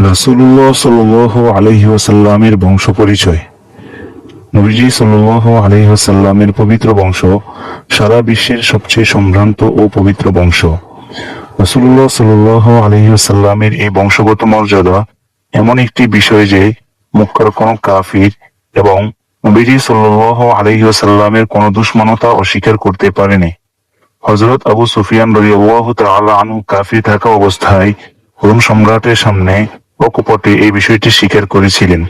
রাসূলুল্লাহ সাল্লাল্লাহু আলাইহি ওয়াসাল্লামের বংশ পরিচয়। নবীজি সাল্লাল্লাহু আলাইহি ওয়াসাল্লামের পবিত্র বংশ সারা বিশ্বের সবচেয়ে সম্ভ্রান্ত ও পবিত্র বংশ। রাসূলুল্লাহ সাল্লাল্লাহু আলাইহি ওয়াসাল্লামের এই বংশগত মর্যাদা এমন একটি বিষয় যে মক্কার কোনো কাফির এবং নবীজি সাল্লাল্লাহু আলাইহি ওয়াসাল্লামের কোনো দুশমনতা অস্বীকার করতে পারেনি। হযরত আবু সুফিয়ান রাদিয়াল্লাহু তাআলা আনহু কাফির থাকা অবস্থায় রোম সম্রাটের সামনে অকপটে এই বিষয়টি স্বীকার করেছিলেন।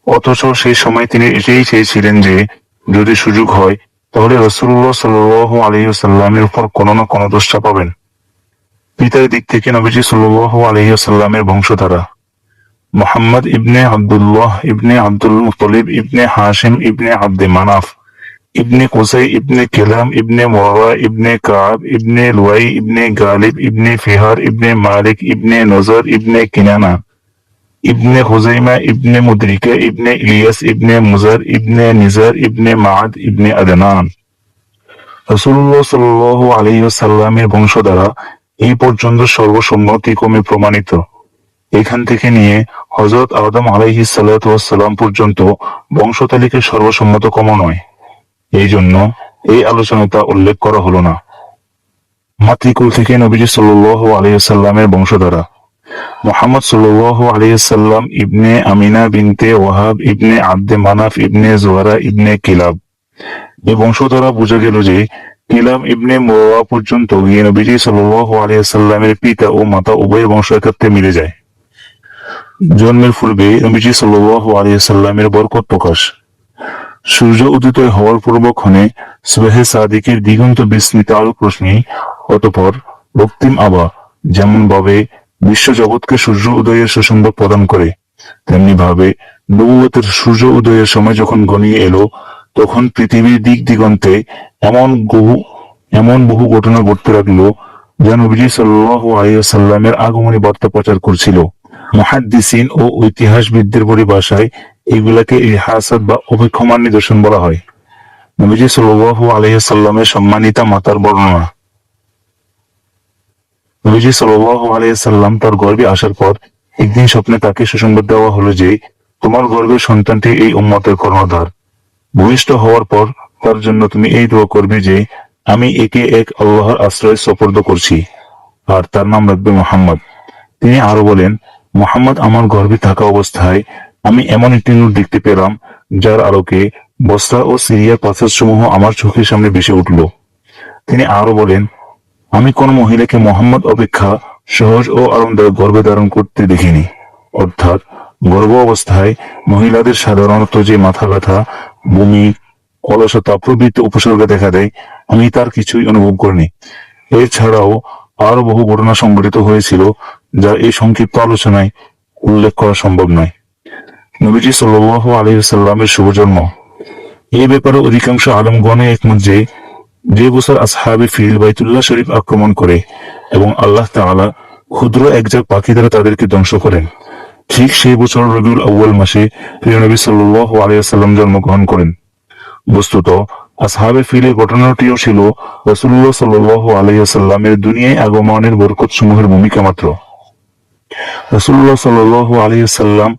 অথচ সেই সময় তিনি এটাই চেয়েছিলেন যে যদি সুযোগ হয় তাহলে রাসূলুল্লাহ সাল্লাল্লাহু আলাইহি ওয়াসাল্লামের উপর কোনো না কোনো দোষ চাপাবেন। পিতার দিক থেকে নবীজি সাল্লাল্লাহু আলাইহি ওয়াসাল্লামের বংশধারা: মুহাম্মদ ইবনে আব্দুল্লাহ ইবনে আব্দুল মুত্তালিব ইবনে হাশিম ইবনে আব্দে মানাফ ইবনে কুসাই ইবনে কিলাম ইবনে মুরা ইবনে কাব ইবনে লুয়াই ইবনে গালিব ইবনে ফিহার ইবনে মালিক ইবনে নজর ইবনে কিনানা ইবনে হুজাইমা ইবনে মুদরিকা ইবনে ইলিয়াস ইবনে মুজার ইবনে নিজার ইবনে মাআদ ইবনে আদনান। রাসূলুল্লাহ সাল্লাল্লাহু আলাইহি ওয়াসাল্লামের বংশধারা এই পর্যন্ত সর্বসম্মতিক্রমে প্রমাণিত। এখান থেকে নিয়ে হযরত আদম আলাইহিস সালাতু ওয়াস সালাম পর্যন্ত বংশতালিকা সর্বসম্মতক্রম নয়, এই জন্য এই আলোচনায় তা উল্লেখ করা হলো না। মাতৃকুল থেকে নবীজি সাল্লাল্লাহু আলাইহি ওয়াসাল্লামের বংশধারা: মুহাম্মদ সাল্লাল্লাহু আলাইহি ওয়াসাল্লাম ইবনে আমিনা বিনতে ওয়াহাব ইবনে আব্দে মানাফ ইবনে জুহরা ইবনে কিলাব। এই বংশধারা বোঝা গেল যে কিলাব ইবনে মুরওয়া পর্যন্ত গিয়ে নবীজি সাল্লাল্লাহু আলাইহি ওয়াসাল্লামের পিতা ও মাতা উভয় বংশ একত্রে মিলে যায়। জন্মের পূর্বে নবীজি সাল্লাল্লাহু আলাইহি ওয়াসাল্লামের বরকত প্রকাশ: সূর্য উদিত হওয়ার পূর্বক্ষণে সুবহে সাদিকের দিগন্ত বিস্মিত আলোক রশ্মি, অতঃপর রক্তিম আভা যেমন ভাবে বিশ্ব জগৎকে সূর্য উদয়ের সুসংবাদ প্রদান করে, তেমনি ভাবে নবুয়তের সূর্য উদয়ের সময় যখন ঘনিয়ে এলো তখন পৃথিবীর দিক দিগন্তে এমন বহু ঘটনা ঘটতে লাগলো যা নবীজি সাল্লাল্লাহু আলাইহি ওয়াসাল্লামের আগমনী বার্তা প্রচার করছিল। মুহাদ্দিসিন ও ইতিহাসবিদদের পরিভাষায় এগুলাকে ইতিহাসাত বা অপেক্ষমান নিদর্শন বলা হয়। নবীজি সাল্লাল্লাহু আলাইহি ওয়াসাল্লামের সম্মানিতা মাতার বর্ণনা: নবীজি সাল্লাল্লাহু আলাইহি ওয়াসাল্লাম তার গর্ভে আসার পর একদিন স্বপ্নে তাকে সুসংবাদ দেওয়া হলো যে তোমার গর্ভের সন্তানটি এই উম্মতের কর্ণধার। ভূমিষ্ঠ হওয়ার পর তার জন্য তুমি এই দোয়া করবে যে আমি একে এক আল্লাহর আশ্রয় সোপর্দ করছি, আর তার নাম রাখবে মুহাম্মদ। তিনি আরো বলেন, মুহাম্মদ আমার গর্ভে থাকা অবস্থায় আমি এমন একটি নূর দেখতে পেলাম যার আলোকে বসরা ও সিরিয়ার পাথরসমূহ আমার চোখের সামনে ভেসে উঠল। তিনি আরো বলেন, আমি কোন মহিলাকে মুহাম্মদ অপেক্ষা সহজ ও আরামদায়ক গর্ভে ধারণ করতে দেখিনি। অর্থাৎ গর্ভ অবস্থায় মহিলাদের সাধারণত যে মাথা ব্যথা, বমি, অলসতা প্রভৃতি উপসর্গ দেখা দেয়, আমি তার কিছুই অনুভব করিনি। এছাড়াও আরো বহু ঘটনা সংঘটিত হয়েছিল যা এই সংক্ষিপ্ত আলোচনায় উল্লেখ করা সম্ভব নয়। নবীজি সাল্লাল্লাহু আলাইহি ওয়াসাল্লামের শুভ জন্ম: এই ব্যাপারে অধিকাংশ আলেমগণে একমত যে যে বছর আসহাবে ফিল বাইতুল্লাহ শরীফ আক্রমণ করে এবং আল্লাহ তাআলা ক্ষুদ্র একজাক পাখি দ্বারা তাদেরকে ধ্বংস করেন, ঠিক সেই বছর রবিউল আউয়াল মাসে প্রিয় নবী সাল্লাল্লাহু আলাইহি ওয়াসাল্লাম জন্মগ্রহণ করেন। বস্তুত আসহাবে ফিলের ঘটনাটিও ছিল রাসূলুল্লাহ সাল্লাল্লাহু আলাইহি ওয়াসাল্লামের দুনিয়ায় আগমনের বরকত সমূহের ভূমিকা মাত্র। রাসূলুল্লাহ সাল্লাল্লাহু আলাইহি ওয়াসাল্লাম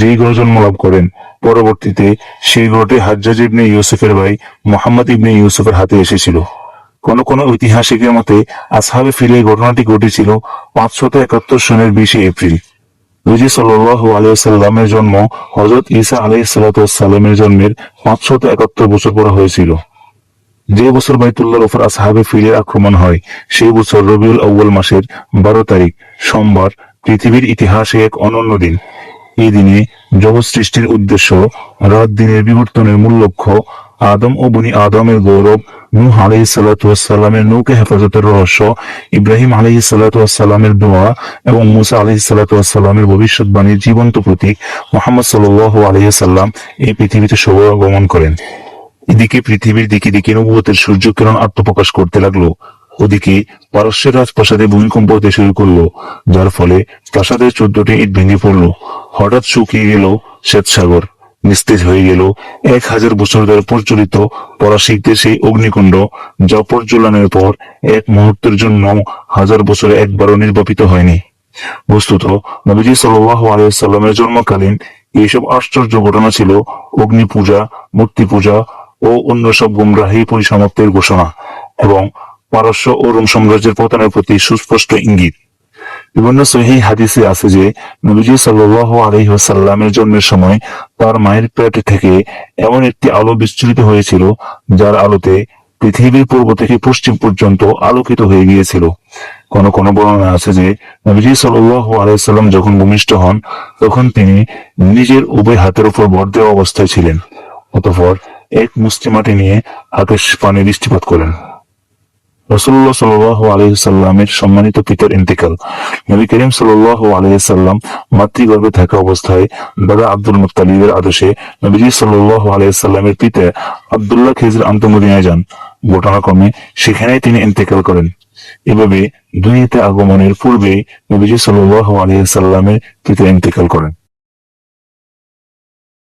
যেই ঘরে জন্ম লাভ করেন, পরবর্তীতে সেই ঘরটি হাজ্জাজ ইবনে ইউসুফের ভাই মুহাম্মদ ইবনে ইউসুফের হাতে এসেছিল। কোন কোন ঐতিহাসিকের মতে আসহাবে ফিলের ঘটনাটি ঘটেছিল 571 সনের 20 এপ্রিল। নবীজি সাল্লাল্লাহু আলাইহি ওয়াসাল্লামের জন্ম হযরত ঈসা আলাইহিস সালাতু ওয়াস সালামের জন্মের 571 বছর পর হয়েছিল। যে বছর বাইতুল্লাহর উপর আসহাবে ফিলের আক্রমণ হয়, সেই বছর রবিউল আউয়াল মাসের 12 তারিখ সোমবার পৃথিবীর ইতিহাসে এক অনন্য দিন। এই দিনে জগৎ সৃষ্টির উদ্দেশ্য, রাত দিনের বিবর্তনের মূল লক্ষ্য, আদম ও বনি আদমের গৌরব, নূহ আলাইহিস সালাতু ওয়াস সালামের নৌকা হেফাজতের রহস্য, ইব্রাহিম আলাইহিস সালাতু ওয়াস সালামের দোয়া এবং মুসা আলাইহিস সালাতু ওয়াস সালামের ভবিষ্যৎবাণীর জীবন্ত প্রতীক মুহাম্মদ সাল্লাল্লাহু আলাইহি ওয়াসাল্লাম এই পৃথিবীতে শুভগমন করেন। এদিকে পৃথিবীর দিকে দিকে নবুয়তের সূর্যকিরণ আত্মপ্রকাশ করতে লাগলো। ওদিকে পারস্যের রাজপ্রাসাদে ভূমিকম্প হতে শুরু করলো, যার ফলে প্রাসাদের 14টি ইট ভেঙে পড়লো। হঠাৎ শুকিয়ে গেল শ্বেতসাগর, নিস্তেজ হয়ে গেল 1000 বছর ধরে প্রচলিত পরাশিকদের সেই অগ্নিকুণ্ড, যা প্রজ্বলনের পর এক মুহূর্তের জন্য 1000 বছরে একবারও নির্বাপিত হয়নি। বস্তুত নবীজি সাল্লাল্লাহু আলাইহি সাল্লামের জন্মকালীন এইসব আশ্চর্য ঘটনা ছিল অগ্নি পূজা, মূর্তি পূজা ও অন্য সব গুমরাহী পরিসমাপ্তির ঘোষণা এবং পারস্য ও রোম সাম্রাজ্যের পতনের প্রতি সুস্পষ্ট ইঙ্গিত। বিভিন্ন সহিহ হাদিসে আছে যে নবীজি সাল্লাল্লাহু আলাইহি ওয়াসাল্লামের জন্মের সময় তার মায়ের পেট থেকে এমন একটি আলো বিচ্ছুরিত হয়েছিল যার আলোতে পৃথিবীর পূর্ব থেকে পশ্চিম পর্যন্ত আলোকিত হয়ে গিয়েছিল। কোন কোন বর্ণনা আছে যে নবীজি সাল্লাল্লাহু আলাইহি সাল্লাম যখন ভূমিষ্ঠ হন তখন তিনি নিজের উভয় হাতের উপর ভর দেওয়া অবস্থায় ছিলেন। অতঃপর এক মুষ্টি মাটি নিয়ে আকাশ পানে দৃষ্টিপাত করেন। রাসূলুল্লাহ সাল্লাল্লাহু আলাইহি সাল্লামের সম্মানিত পিতার ইন্তেকাল। নবী করিম সাল্লাল্লাহু আলাইহি সাল্লাম মাতৃগর্ভে থাকা অবস্থায় দাদা আব্দুল মুত্তালিবের আদেশে নবীজি সাল্লাল্লাহু আলাইহি সাল্লামের পিতা আব্দুল্লাহ খিজর আন্তমদিনায় যান। ঘটনাক্রমে সেখানেই তিনি ইন্তেকাল করেন। এভাবে দুনিয়াতে আগমনের পূর্বেই নবীজি সাল্লাল্লাহু আলাইহি সাল্লামের পিতা ইন্তেকাল করেন।